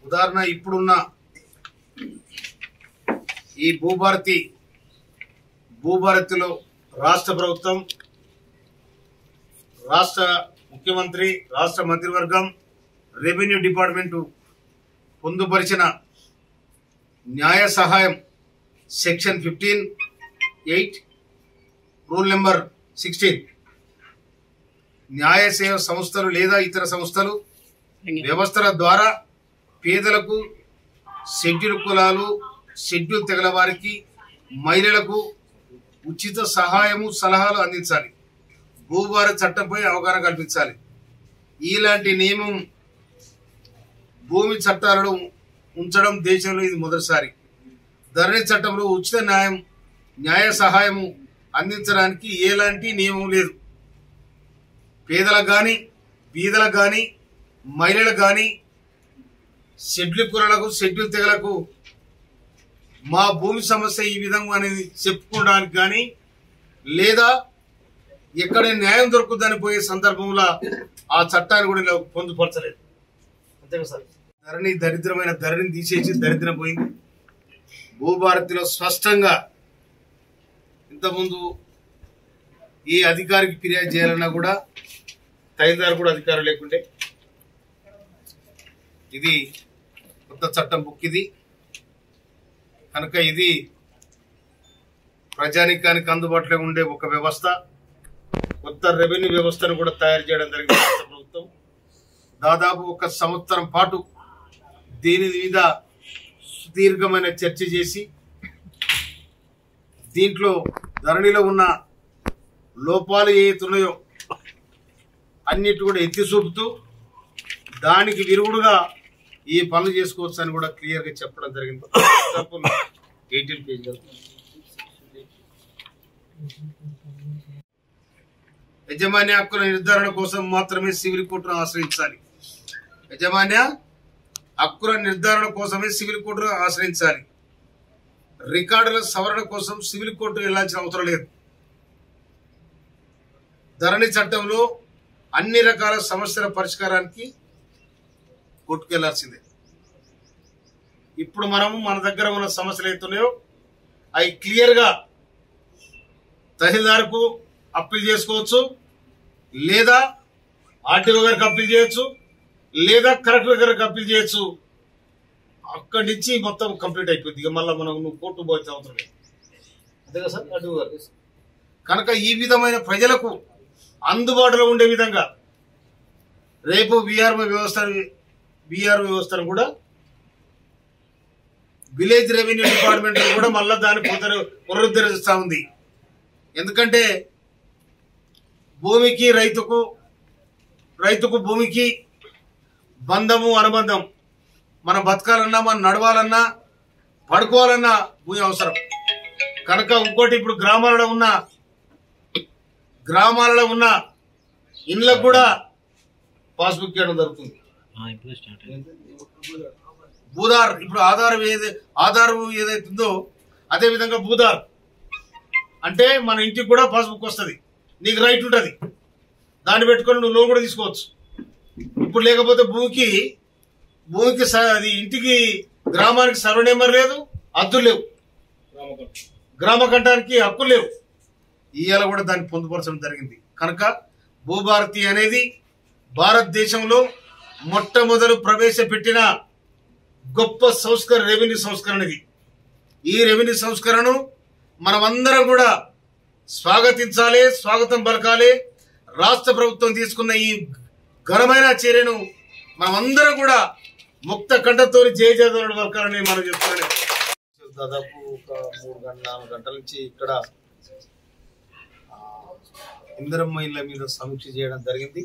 ఉదాహరణ ఇప్పుడున్న ఈ భూభారతిలో రాష్ట్ర ప్రభుత్వం, రాష్ట్ర ముఖ్యమంత్రి, రాష్ట్ర మంత్రివర్గం, రెవెన్యూ డిపార్ట్మెంటు పొందుపరిచిన న్యాయ సహాయం సెక్షన్ 15(8) రూల్ నెంబర్ 16 న్యాయ సేవ సంస్థలు లేదా ఇతర సంస్థలు వ్యవస్థల ద్వారా పేదలకు, షెడ్యూల్ కులాలు, షెడ్యూల్ తెగల వారికి, మహిళలకు ఉచిత సహాయము, సలహాలు అందించాలి. భూభారతి చట్టంపై అవగాహన కల్పించాలి. ఇలాంటి నియమం భూమి చట్టాలను ఉంచడం దేశంలో ఇది మొదటిసారి. ధరణి చట్టంలో ఉచిత న్యాయ సహాయము అందించడానికి ఎలాంటి నియమం లేదు. పేదలకు కానీ, బీదలకు కానీ, మహిళలకు కానీ, షెడ్యూల్ కులాలకు, షెడ్యూల్ తెగలకు మా భూమి సమస్య ఈ విధంగా అనేది చెప్పుకోవడానికి కానీ, లేదా ఎక్కడ న్యాయం దొరుకుతుందని పోయే సందర్భంలో ఆ చట్టాన్ని కూడా పొందుపరచలేదు. అంతేగా సార్, దరిద్రమైన ధరణిని తీసేసి దరిద్రం పోయింది. భూభారతిలో స్పష్టంగా ఇంతకుముందు ఈ అధికారికి ఫిర్యాదు చేయాలన్నా కూడా తహసీల్దార్ కూడా అధికారం లేకుండే. ఇది కొత్త చట్టం బుక్. ఇది కనుక ఇది ప్రజానికానికి అందుబాటులో ఉండే ఒక వ్యవస్థ. కొత్త రెవెన్యూ వ్యవస్థను కూడా తయారు చేయడం జరిగింది రాష్ట్ర ప్రభుత్వం. దాదాపు 1 సంవత్సరం పాటు దీని మీద సుదీర్ఘమైన చర్చ చేసి దీంట్లో ధరణిలో ఉన్న లోపాలు ఏతున్నాయో అన్నిటి కూడా ఎత్తి చూపుతూ దానికి విరుగుడుగా ఈ పనులు చేసుకోవచ్చు అని కూడా క్లియర్ గా చెప్పడం జరిగింది. 18 పేజీలు. యజమాన్య హక్కుల నిర్ధారణ కోసం మాత్రమే సివిల్ కోర్టును ఆశ్రయించాలి. యజమాన్య హక్కుల నిర్ధారణ కోసమే సివిల్ కోర్టును ఆశ్రయించాలి. రికార్డుల సవరణ కోసం సివిల్ కోర్టు వెళ్లాల్సిన అవసరం లేదు. ధరణి చట్టంలో అన్ని రకాల సమస్యల పరిష్కారానికి కోర్టుకు వెళ్లాల్సిందే. ఇప్పుడు మనము మన దగ్గర ఉన్న సమస్యలు అవుతున్నాయో అవి క్లియర్ గా తహసీల్దార్కు అప్పీల్ చేసుకోవచ్చు, లేదా ఆర్టీఓ గారికి అప్పీల్ చేయొచ్చు, లేదా కలెక్టర్ గారికి అప్పీల్ చేయొచ్చు. అక్కడి నుంచి మొత్తం కంప్లీట్ అయిపోయింది. ఇక మళ్ళీ మనం కోర్టు పోవాల్సిన అవసరం లేదు. అంతేగా సార్ ఆర్టీఓ గారు? కనుక ఈ విధమైన ప్రజలకు అందుబాటులో ఉండే విధంగా రేపు బీఆర్ఓ వ్యవస్థను కూడా విలేజ్ రెవెన్యూ డిపార్ట్మెంట్ కూడా మళ్ళా దాన్ని పునరుద్ధరిస్తా ఉంది. ఎందుకంటే భూమికి రైతుకు భూమికి బంధము, అనుబంధం. మనం బతకాలన్నా, మనం నడవాలన్నా, పడుకోవాలన్నా భూమి అవసరం. కనుక ఇంకోటి, ఇప్పుడు గ్రామాలలో ఉన్న ఇండ్లకు కూడా పాస్బుక్ చేయడం జరుగుతుంది. భూదార్, ఇప్పుడు ఆధార్ ఏదైతుందో అదే విధంగా భూదార్ అంటే మన ఇంటికి కూడా పాస్బుక్ వస్తుంది. నీకు రైట్ ఉంటుంది, దాన్ని పెట్టుకొని నువ్వు లోన్ కూడా తీసుకోవచ్చు. ఇప్పుడు లేకపోతే భూమికి అది ఇంటికి, గ్రామానికి సర్వే నెంబర్ లేదు, హద్దులు లేవు, గ్రామ కట్టానికి హక్కులు లేవు. ఇవాళ కూడా దాన్ని పొందుపరచడం జరిగింది. కనుక భూభారతి అనేది భారతదేశంలో మొట్టమొదలు ప్రవేశపెట్టిన గొప్ప రెవెన్యూ సంస్కరణది. ఈ రెవెన్యూ సంస్కరణను మనమందరం కూడా స్వాగతించాలి, స్వాగతం పలకాలి. రాష్ట్ర ప్రభుత్వం తీసుకున్న ఈ ఘనమైన చర్యను మనమందరం కూడా ముక్త కంఠతో జయజయధ్వనులు పలకాలని మనం చెప్తున్నాం. దాదాపు ఒక 3-4 గంటల నుంచి ఇక్కడ ఇందిరమ్మ ఇళ్ల మీద సమీక్ష చేయడం జరిగింది.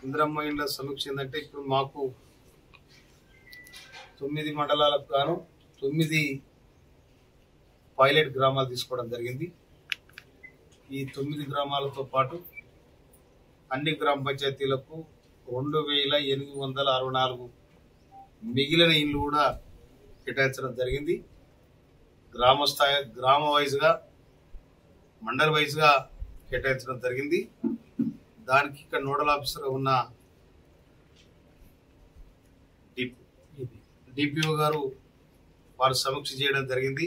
ఇందిరమ్మ ఇళ్ల సమీక్ష ఏంటంటే, ఇప్పుడు మాకు 9 మండలాలకు గాను 9 పైలట్ గ్రామాలు తీసుకోవడం జరిగింది. ఈ 9 గ్రామాలతో పాటు అన్ని గ్రామ పంచాయతీలకు 2864 మిగిలిన ఇళ్ళు కూడా కేటాయించడం జరిగింది. గ్రామ వైజ్గా, మండల్ వైజ్గా కేటాయించడం జరిగింది. దానికి ఇక్కడ నోడల్ ఆఫీసర్ ఉన్న డిపిఓ గారు వారు సమీక్ష చేయడం జరిగింది.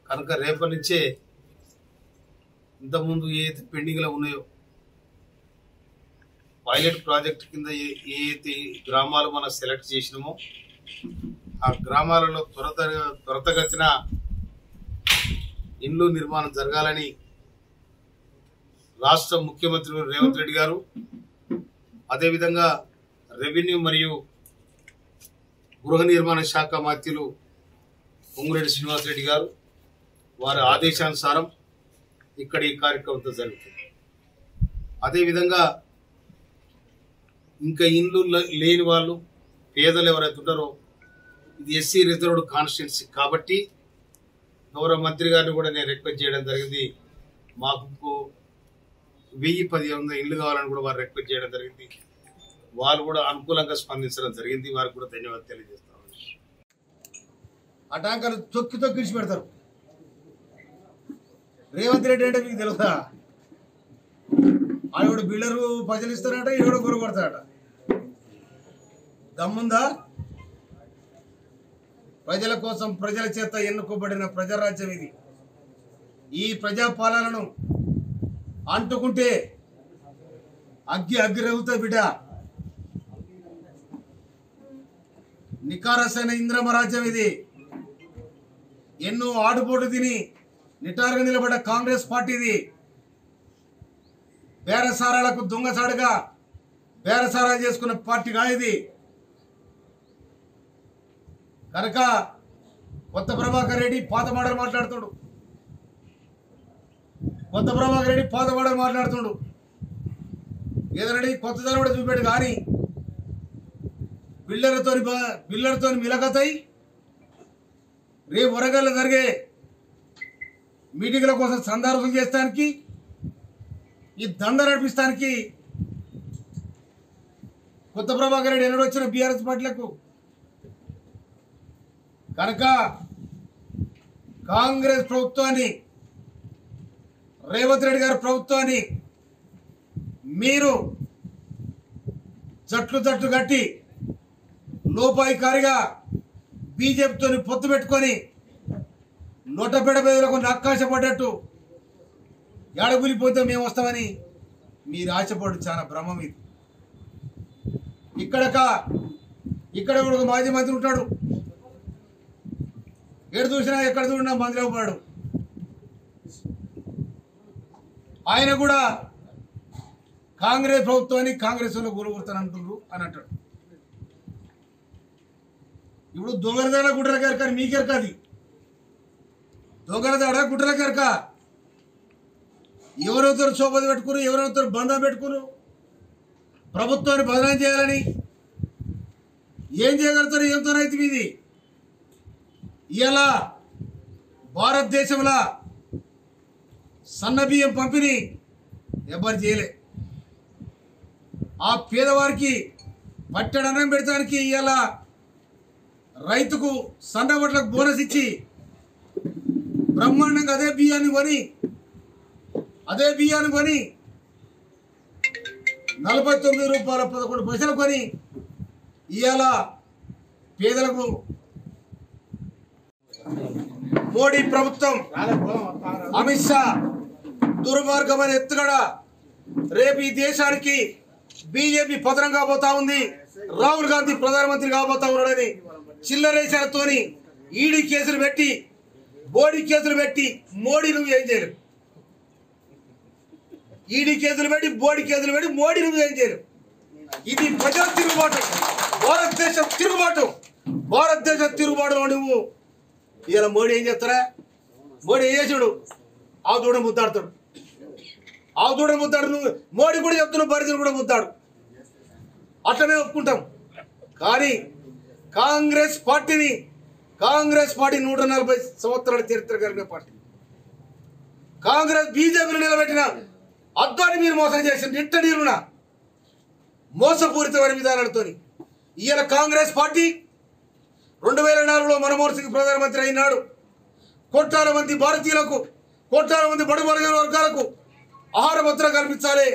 కనుక రేపటి నుంచే ఇంతకుముందు ఏదైతే పెండింగ్లో ఉన్నాయో పైలట్ ప్రాజెక్ట్ కింద ఏదైతే గ్రామాలు మనం సెలెక్ట్ చేసినామో ఆ గ్రామాలలో త్వరతగతిన ఇండ్లు నిర్మాణం జరగాలని రాష్ట్ర ముఖ్యమంత్రి రేవంత్ రెడ్డి గారు, అదేవిధంగా రెవెన్యూ మరియు గృహ నిర్మాణ శాఖ మంత్రులు పొంగులేటి శ్రీనివాసరెడ్డి గారు వారి ఆదేశానుసారం ఇక్కడ ఈ కార్యక్రమంతో జరుగుతుంది. అదేవిధంగా ఇంకా ఇండ్లు లేని వాళ్ళు పేదలు ఎవరైతే ఉంటారో ఇది ఎస్సీ రిజర్వ్డ్ కాన్స్టిట్యున్సీ కాబట్టి గౌరవ మంత్రి గారిని కూడా నేను రిక్వెస్ట్ చేయడం జరిగింది. మాకు 1000-1500 ఇళ్ళు కావాలని కూడా వారు రిక్వెస్ట్ చేయడం జరిగింది. వాళ్ళు కూడా అనుకూలంగా స్పందించడం జరిగింది. వారికి కూడా ధన్యవాదాలు తెలియజేస్తాను. అటాంకలు తొక్కి తొక్కిడిచి పెడతారు. రేవంత్ రెడ్డి అంటే మీకు తెలుసా? ఆవిడ బిల్డరు పైసలు ఇస్తారట, ఈవిడ గురు కొడతారట. దమ్ముందా? ప్రజల కోసం ప్రజల చేత ఎన్నుకోబడిన ప్రజారాజ్యం ఇది. ఈ ప్రజాపాలనను అంటుకుంటే అగ్గి రగుతా బిడ్డ. నికారసైన ఇంద్రమ రాజ్యం ఇది. ఎన్నో ఆడుపోటు తిని నిటారుగా నిలబడ్డ కాంగ్రెస్ పార్టీది. బేరసారాలకు దొంగసాడుగా బేరసారాలు చేసుకున్న పార్టీగా ఇది. కనుక కొత్త ప్రభాకర్ రెడ్డి పాత మాటలు మాట్లాడుతుడు. ఏదనండి కొత్తదనం కూడా చూపాడు. కానీ బిల్లర్తో మిలకతాయి రేపు వరంగల్లో జరిగే మీటింగ్ల కోసం సందర్భం చేస్తానికి ఈ దండ నడిపిస్తానికి కొత్త ప్రభాకర్ రెడ్డి ఎన్నడూ వచ్చిన బీఆర్ఎస్ పార్టీలకు. కనుక కాంగ్రెస్ ప్రభుత్వాన్ని, రేవంత్ రెడ్డి గారి ప్రభుత్వాన్ని మీరు జట్లు కట్టి లోపాయికారిగా బీజేపీతో పొత్తు పెట్టుకొని నోటపేడ పేదలకు నక్కాశపడ్డట్టు ఏడగులిపోతే మేము వస్తామని మీరు ఆశపడు చాలా భ్రమం ఇది. ఇక్కడ ఒక మాజీ మంత్రి ఉంటాడు. ఎక్కడ చూసినా మంత్రిలో పడాడు. ఆయన కూడా కాంగ్రెస్ ప్రభుత్వాన్ని కాంగ్రెస్ వాళ్ళు కూలగొడతానంటున్నారు అని అంటాడు. ఇప్పుడు దొంగలదాడ గుడ్డల కెరక మీకెరక, అది దొంగలదాడ గుడ్డల కెరక. ఎవరెవరు సోపది పెట్టుకురు, ఎవరెవరు బంధం పెట్టుకురు, ప్రభుత్వాన్ని బదనాం చేయాలని ఏం చేయగలుగుతారు? ఏంతోనైతే ఇది ఇలా భారతదేశంలో సన్నబియ్యం పంపిణీ ఎవరు చేయలే. ఆ పేదవారికి పట్టడన్నం పెడతానికి ఇలా రైతుకు సన్నబట్లకు బోనస్ ఇచ్చి బ్రహ్మాండంగా అదే బియ్యాన్ని కొని 49 రూపాయల 11 పైసలు కొని ఇవాళ పేదలకు మోడీ ప్రభుత్వం, అమిత్ షా దుర్మార్గమైన ఎత్తుగడ. రేపు ఈ దేశానికి బీజేపీ పతనం కాబోతా ఉంది. రాహుల్ గాంధీ ప్రధానమంత్రి కాబోతా ఉన్నాడని చిల్లరేశాలతోని ఈడీ కేసులు పెట్టి బోడీ కేసులు పెట్టి మోడీ నువ్వు ఏం చేయలేవు. ఈడీ కేసులు పెట్టి బోడీ కేసులు పెట్టి మోడీ నువ్వు ఏం చేయలేవు. ఇది ప్రజా తిరుగుబాటు, భారతదేశం తిరుగుబాటులో నువ్వు ఇలా మోడీ ఏం చేస్తారా? మోడీ ఏం చేసాడు? ఆవు దూడ ముద్దాడుతాడు. నువ్వు మోడీ కూడా చెప్తున్నావు, పరిధులు కూడా ముద్దాడు. అట్లనే ఒప్పుకుంటాం. కానీ కాంగ్రెస్ పార్టీ 140 సంవత్సరాల చరిత్ర కలిగిన పార్టీ. కాంగ్రెస్ బీజేపీని నిలబెట్టిన అద్వాని మీరు మోసం చేసిన నిట్ట నీరున మోసపూరితమైన విధానాలతో ఇవాళ కాంగ్రెస్ పార్టీ 2004లో మన్మోహన్ సింగ్ ప్రధానమంత్రి అయినాడు. కోట్లాది మంది భారతీయులకు, కోట్లాది మంది బడుగు వర్గాలకు ఆహార భద్రత కల్పించాలి,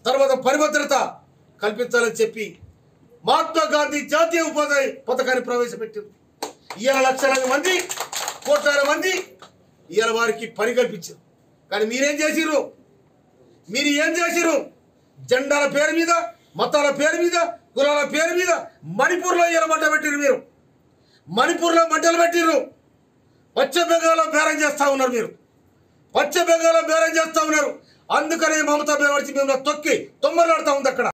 తర్వాత పరిభద్రత కల్పించాలని చెప్పి మహాత్మా గాంధీ జాతీయ ఉపాధి పథకాన్ని ప్రవేశపెట్టారు. ఇవాళ లక్షలాది మంది, కోట్లాది మంది ఇవాళ వారికి పని కల్పించారు. కానీ మీరేం చేసిర్రు? మీరు ఏం చేసిర్రు? జెండాల పేరు మీద, మతాల పేరు మీద, కులాల పేరు మీద మణిపూర్లో ఇవాళ మంట పెట్టిర్రు. మీరు మణిపూర్లో మంటలు పెట్టిర్రు. పశ్చిమ బెంగాల్లో బేరం చేస్తూ ఉన్నారు. మీరు పశ్చిమ బెంగాల్లో బేరం చేస్తూ ఉన్నారు. అందుకనే మమతా బెనర్జీ మిమ్మల్ని తొక్కి తొమ్మలాడుతూ ఉంది అక్కడ.